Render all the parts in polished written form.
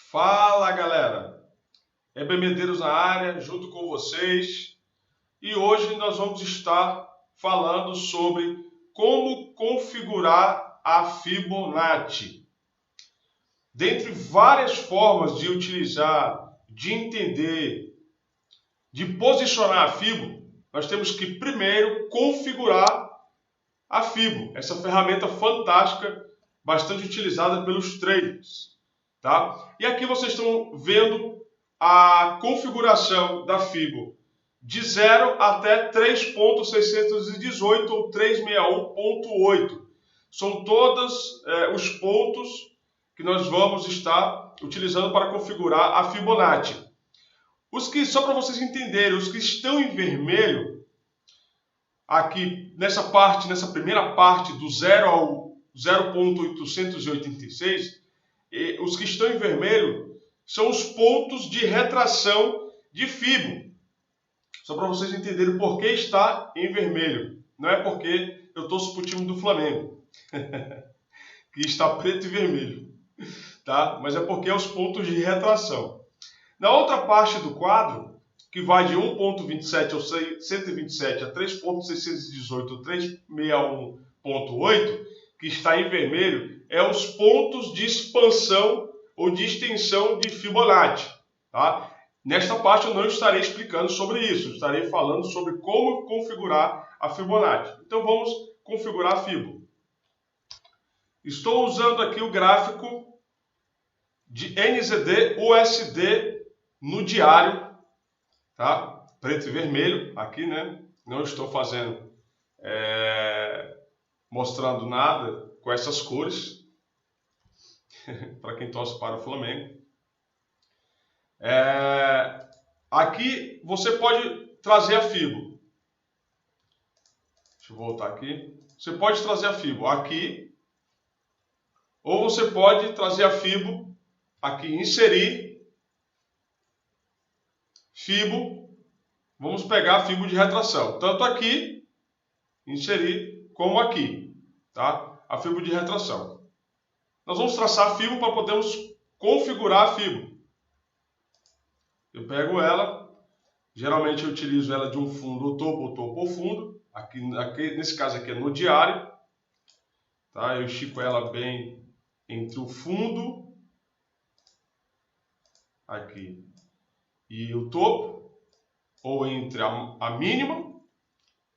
Fala galera, Heber Medeiros na área, junto com vocês, e hoje nós vamos estar falando sobre como configurar a Fibonacci. Dentre várias formas de utilizar, de entender, de posicionar a Fibo, nós temos que primeiro configurar a Fibo, essa ferramenta fantástica, bastante utilizada pelos traders. Tá? E aqui vocês estão vendo a configuração da Fibo de 0 até 3.618 ou 361.8. São todos os pontos que nós vamos estar utilizando para configurar a Fibonacci. Só para vocês entenderem, os que estão em vermelho, aqui nessa primeira parte do 0 ao 0.886, os que estão em vermelho são os pontos de retração de Fibo. Só para vocês entenderem por que está em vermelho. Não é porque eu torço para o time do Flamengo, que está preto e vermelho. Tá? Mas é porque é os pontos de retração. Na outra parte do quadro, que vai de 1.27 ou 127 a 3.618 ou 361.8, que está em vermelho, é os pontos de expansão ou de extensão de Fibonacci. Tá? Nesta parte eu não estarei explicando sobre isso, estarei falando sobre como configurar a Fibonacci. Então vamos configurar a Fibo. Estou usando aqui o gráfico de NZD USD no diário, tá? Preto e vermelho aqui, né? Não estou fazendo, mostrando nada com essas cores, para quem torce para o Flamengo. Aqui você pode trazer a Fibo. Deixa eu voltar aqui. Você pode trazer a Fibo aqui, ou você pode trazer a Fibo aqui, inserir Fibo. Vamos pegar a Fibo de retração, tanto aqui, inserir, como aqui, tá? A Fibo de retração. Nós vamos traçar a Fibo para podermos configurar a Fibo. Eu pego ela, geralmente eu utilizo ela de um fundo ao topo ao fundo. Aqui, nesse caso aqui é no diário. Tá? Eu estico ela bem entre o fundo aqui e o topo, ou entre a mínima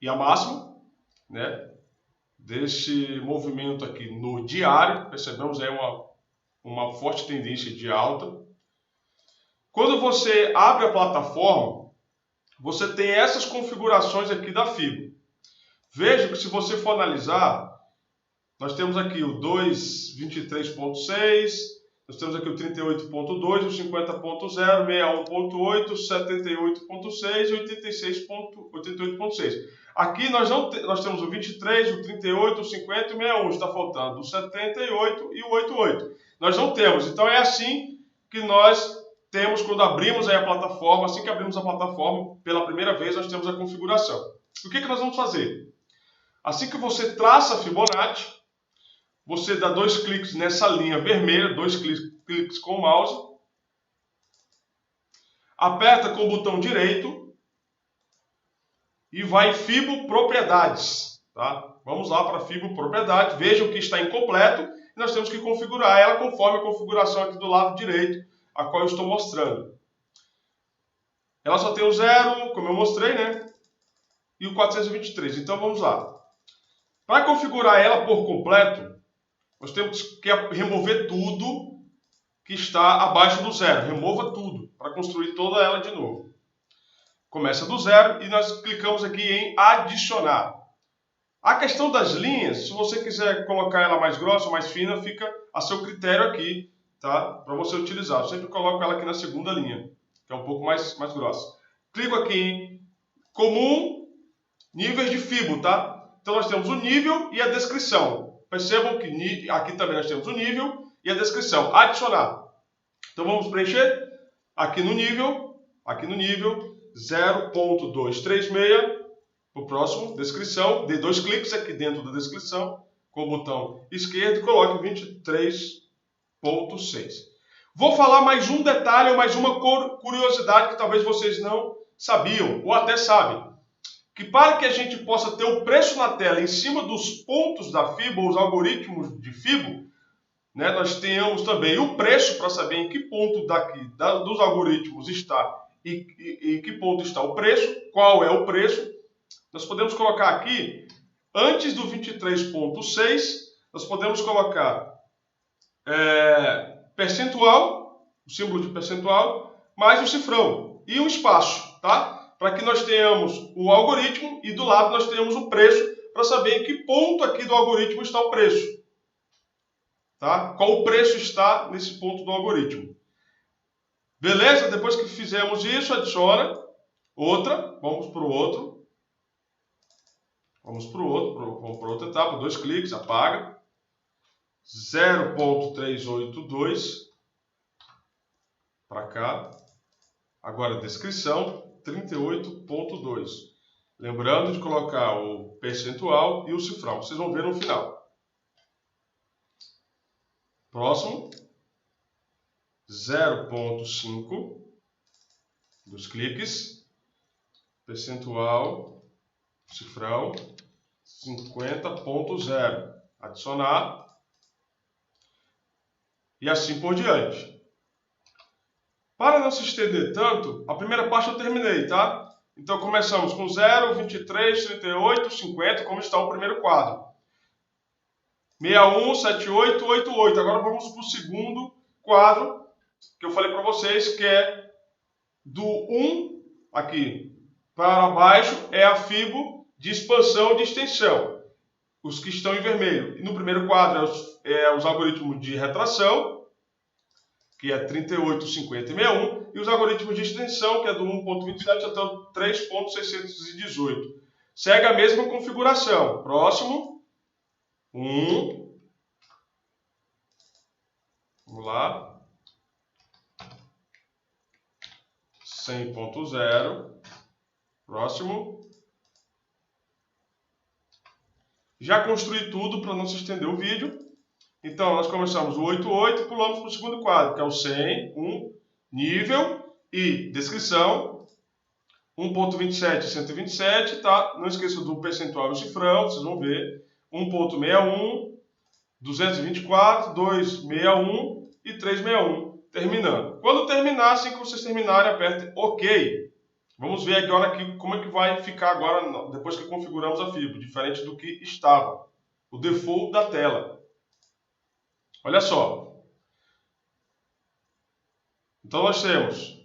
e a máxima, né? Desse movimento aqui no diário, percebemos aí uma forte tendência de alta. Quando você abre a plataforma, você tem essas configurações aqui da Fibo. Veja que se você for analisar, nós temos aqui o 223.6, nós temos aqui o 38.2, o 50.0, 61.8, 78.6 e 88.6. Aqui nós temos o 23, o 38, o 50 e o 61. Está faltando o 78 e o 88. Nós não temos. Então é assim que nós temos quando abrimos aí a plataforma. Assim que abrimos a plataforma, pela primeira vez nós temos a configuração. O que nós vamos fazer? Assim que você traça a Fibonacci, você dá 2 cliques nessa linha vermelha, 2 cliques com o mouse, aperta com o botão direito e vai em Fibo Propriedades. Tá? Vamos lá para Fibo Propriedades. Vejam que está incompleto e nós temos que configurar ela conforme a configuração aqui do lado direito, a qual eu estou mostrando. Ela só tem o 0, como eu mostrei, né? E o 423. Então vamos lá. Para configurar ela por completo, nós temos que remover tudo que está abaixo do 0. Remova tudo para construir toda ela de novo. Começa do 0 e nós clicamos aqui em adicionar. A questão das linhas, se você quiser colocar ela mais grossa ou mais fina, fica a seu critério aqui, tá? Para você utilizar. Eu sempre coloco ela aqui na segunda linha, que é um pouco mais grossa. Clico aqui em comum, níveis de Fibo, tá? Então nós temos o nível e a descrição. Percebam que aqui também nós temos o nível e a descrição. Adicionar. Então vamos preencher aqui no nível 0.236. O próximo, descrição. Dê 2 cliques aqui dentro da descrição com o botão esquerdo e coloque 23.6. Vou falar mais um detalhe ou mais uma curiosidade que talvez vocês não sabiam, ou até sabem. Que para que a gente possa ter o preço na tela em cima dos pontos da FIBO, os algoritmos de FIBO, né, nós tenhamos também o preço para saber em que ponto dos algoritmos está e em que ponto está o preço, qual é o preço. Nós podemos colocar aqui, antes do 23.6, nós podemos colocar percentual, o símbolo de percentual, mais o cifrão e um espaço, tá? Para que nós tenhamos o algoritmo e do lado nós tenhamos o preço para saber em que ponto aqui do algoritmo está o preço. Tá? Qual o preço está nesse ponto do algoritmo. Beleza? Depois que fizemos isso, adiciona outra. Vamos para o outro. Vamos para outra etapa. 2 cliques, apaga. 0.382 para cá. Agora, descrição 38.2. Lembrando de colocar o percentual e o cifrão. Vocês vão ver no final. Próximo, 0.5, 2 cliques, percentual, cifrão, 50.0, adicionar, e assim por diante. Para não se estender tanto, a primeira parte eu terminei, tá? Então começamos com 0, 23, 38, 50, como está o primeiro quadro. 61, 78, 88. Agora vamos para o segundo quadro que eu falei para vocês, que é do 1 aqui para baixo, é a FIBO de expansão e de extensão. Os que estão em vermelho. E no primeiro quadro é os algoritmos de retração, que é 38, 50 e 61. E os algoritmos de extensão, que é do 1.27 até o 3.618. Segue a mesma configuração. Próximo. 1. Vamos lá. 100.0. Próximo. Já construí tudo para não se estender o vídeo. Então, nós começamos o 88 e pulamos para o segundo quadro, que é o 100, nível e descrição. 1.27 e 127, tá? Não esqueça do percentual e o cifrão, vocês vão ver. 1.61, 224, 261 e 361, terminando. Quando terminar, assim que vocês terminarem, aperte OK. Vamos ver agora aqui como é que vai ficar agora, depois que configuramos a FIBO, diferente do que estava. O default da tela. Olha só. Então nós temos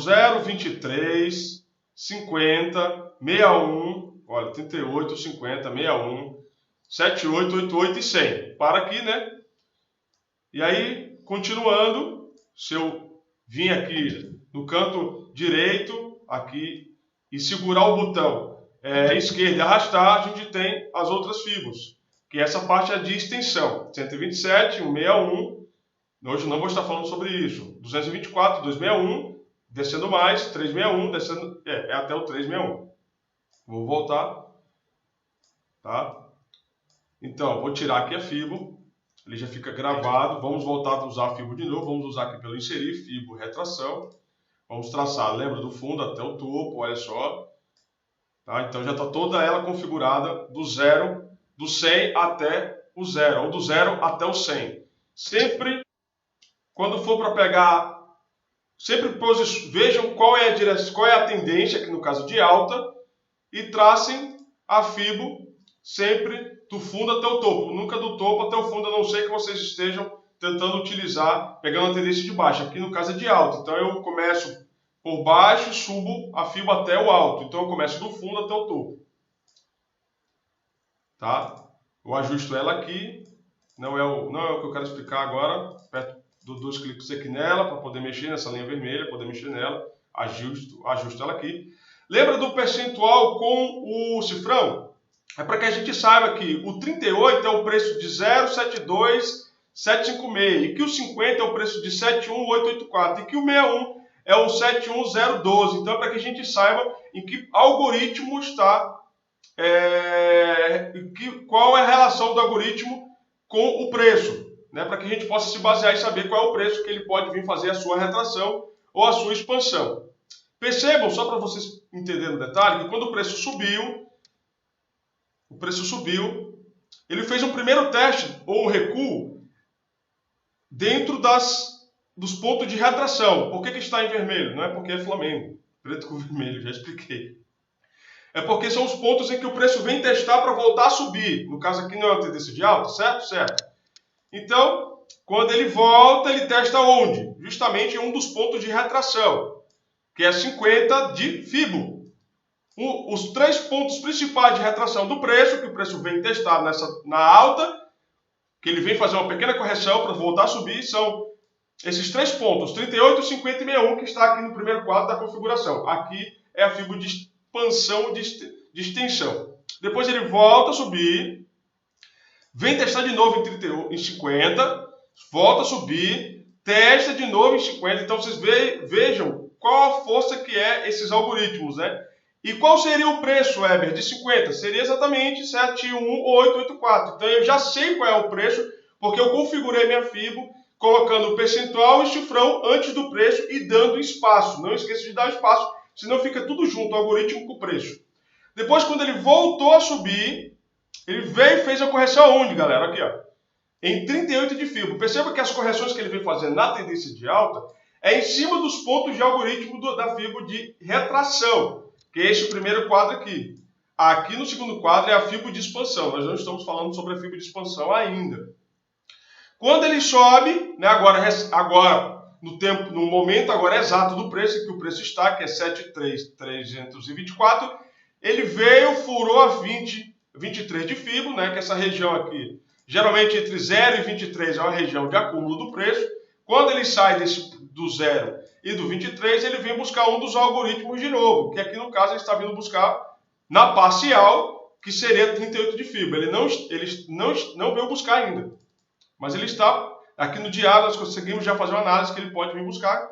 0, 23, 50, 61, olha, 38, 50, 61, 78, 88 e 100. Para aqui, né? E aí, continuando, se eu vir aqui no canto direito, aqui, e segurar o botão esquerdo e arrastar, a gente tem as outras FIBOs. Que essa parte é de extensão. 127, 161. Hoje não vou estar falando sobre isso. 224, 261. Descendo mais, 361, descendo, até o 361. Vou voltar, tá? Então, vou tirar aqui a FIBO, ele já fica gravado. Vamos voltar a usar a FIBO de novo, vamos usar aqui pelo inserir, FIBO, retração. Vamos traçar, lembra, do fundo até o topo, olha só. Tá? Então, já está toda ela configurada do 100 até o 0, ou do 0 até o 100. Sempre, quando for para pegar... Sempre vejam qual é a tendência, aqui no caso de alta, e tracem a FIBO sempre do fundo até o topo. Nunca do topo até o fundo, a não ser que vocês estejam tentando utilizar, pegando a tendência de baixo. Aqui no caso é de alta. Então eu começo por baixo e subo a FIBO até o alto. Então eu começo do fundo até o topo. Tá? Eu ajusto ela aqui. Não é o que eu quero explicar agora. Aperto dois cliques aqui nela para poder mexer nessa linha vermelha, poder mexer nela, ajusto ela aqui. Lembra do percentual com o cifrão? É para que a gente saiba que o 38 é o preço de 0,72756 e que o 50 é o preço de 71884 e que o 61 é o 71012. Então é para que a gente saiba em que algoritmo está, qual é a relação do algoritmo com o preço. né, para que a gente possa se basear e saber qual é o preço que ele pode vir fazer a sua retração ou a sua expansão. Percebam, só para vocês entenderem o detalhe, que quando o preço subiu, ele fez um primeiro teste ou um recuo dentro dos pontos de retração. Por que está em vermelho? Não é porque é Flamengo, preto com vermelho, já expliquei. É porque são os pontos em que o preço vem testar para voltar a subir. No caso aqui não é uma tendência de alta, certo? Certo. Então, quando ele volta, ele testa onde? Justamente em um dos pontos de retração, que é 50 de FIBO. Os 3 pontos principais de retração do preço, que o preço vem testar na alta, que ele vem fazer uma pequena correção para voltar a subir, são esses 3 pontos, 38, 50 e 61, que está aqui no primeiro quadro da configuração. Aqui é a FIBO de expansão de extensão. Depois ele volta a subir, vem testar de novo em 50, volta a subir, testa de novo em 50. Então vocês vejam qual a força que é esses algoritmos, né? E qual seria o preço, Weber, de 50? Seria exatamente 71884. Então eu já sei qual é o preço, porque eu configurei minha FIBO colocando o percentual e chifrão antes do preço e dando espaço. Não esqueça de dar espaço, senão fica tudo junto, o algoritmo com o preço. Depois, quando ele voltou a subir, ele veio e fez a correção onde, galera? Aqui, ó. Em 38 de FIBO. Perceba que as correções que ele vem fazendo na tendência de alta é em cima dos pontos de algoritmo da FIBO de retração, que é este primeiro quadro aqui. Aqui no segundo quadro é a FIBO de expansão. Nós não estamos falando sobre a FIBO de expansão ainda. Quando ele sobe, né, agora no momento agora exato do preço, que o preço está, que é 7.324, ele veio, furou a 23 de FIBO, né, que é essa região aqui, geralmente entre 0 e 23 é uma região de acúmulo do preço. Quando ele sai do 0 e do 23, ele vem buscar um dos algoritmos de novo, que aqui no caso ele está vindo buscar na parcial, que seria 38 de FIBO. Ele não veio buscar ainda, mas ele está, aqui no diário nós conseguimos já fazer uma análise que ele pode vir buscar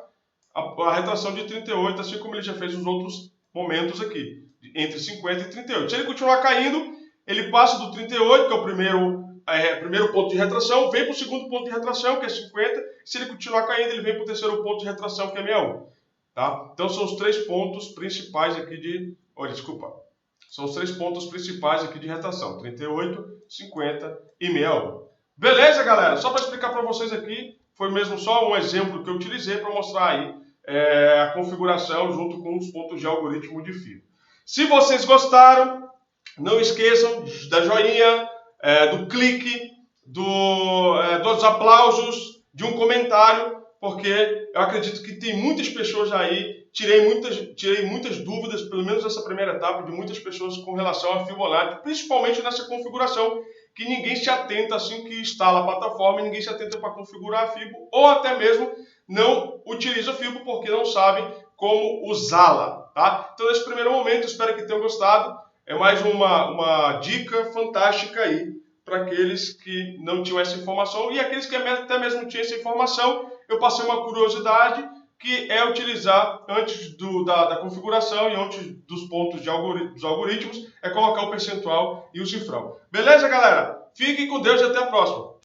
a retração de 38, assim como ele já fez nos outros momentos aqui, entre 50 e 38. Se ele continuar caindo, ele passa do 38, que é o primeiro ponto de retração, vem para o segundo ponto de retração, que é 50. Se ele continuar caindo, ele vem para o terceiro ponto de retração, que é 61. Tá? Então são os 3 pontos principais aqui de... São os 3 pontos principais aqui de retração, 38, 50 e 61. Beleza, galera? Só para explicar para vocês aqui, foi mesmo só um exemplo que eu utilizei para mostrar aí a configuração junto com os pontos de algoritmo de FIBO. Se vocês gostaram, não esqueçam da joinha, do clique, dos aplausos, de um comentário, porque eu acredito que tem muitas pessoas aí, tirei muitas dúvidas, pelo menos nessa primeira etapa, de muitas pessoas com relação a Fibonacci, principalmente nessa configuração, que ninguém se atenta assim que instala a plataforma, ninguém se atenta para configurar a FIBO, ou até mesmo não utiliza a FIBO porque não sabe como usá-la. Tá? Então, nesse primeiro momento, espero que tenham gostado. É mais uma dica fantástica aí para aqueles que não tinham essa informação e aqueles que até mesmo tinham essa informação. Eu passei uma curiosidade que é utilizar antes da configuração e antes dos pontos dos algoritmos, é colocar o percentual e o cifrão. Beleza, galera? Fiquem com Deus e até a próxima.